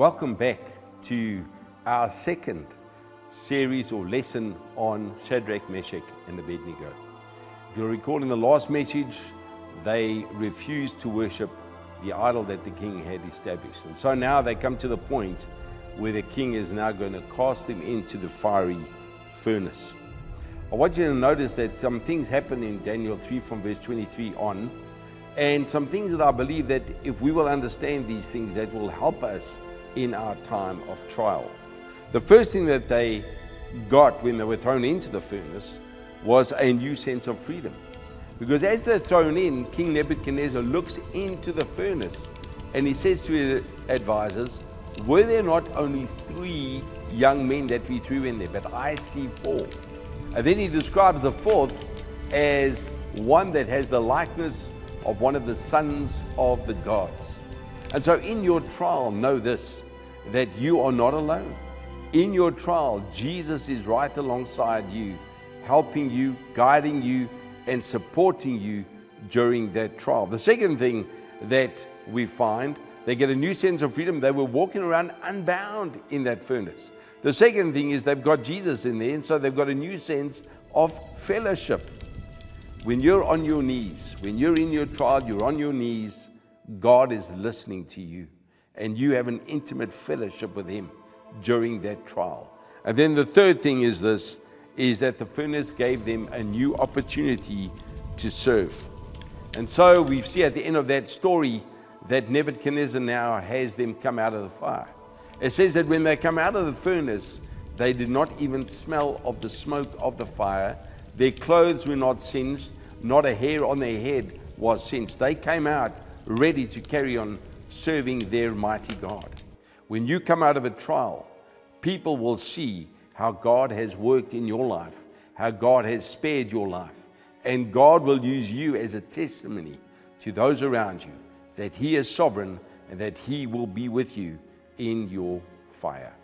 Welcome back to our second series or lesson on Shadrach, Meshach, and Abednego. If you'll recall in the last message, they refused to worship the idol that the king had established. And so now they come to the point where the king is now going to cast them into the fiery furnace. I want you to notice that some things happen in Daniel 3 from verse 23 on, and some things that I believe that if we will understand these things, that will help us in our time of trial. The first thing that they got when they were thrown into the furnace was a new sense of freedom. Because as they're thrown in, King Nebuchadnezzar looks into the furnace and he says to his advisors, were there not only 3 young men that we threw in there, but I see 4. And then he describes the 4th as one that has the likeness of one of the sons of the gods. And so in your trial, know this, that you are not alone. In your trial, Jesus is right alongside you, helping you, guiding you, and supporting you during that trial. The second thing that we find, they get a new sense of freedom. They were walking around unbound in that furnace. The second thing is they've got Jesus in there, and so they've got a new sense of fellowship. When you're on your knees, when you're in your trial, you're on your knees, God is listening to you, and you have an intimate fellowship with Him during that trial. And then the third thing is this, is that the furnace gave them a new opportunity to serve. And so we see at the end of that story that Nebuchadnezzar now has them come out of the fire. It says that when they come out of the furnace, they did not even smell of the smoke of the fire. Their clothes were not singed, not a hair on their head was singed. They came out ready to carry on serving their mighty God. When you come out of a trial, people will see how God has worked in your life, how God has spared your life, and God will use you as a testimony to those around you that He is sovereign and that He will be with you in your fire.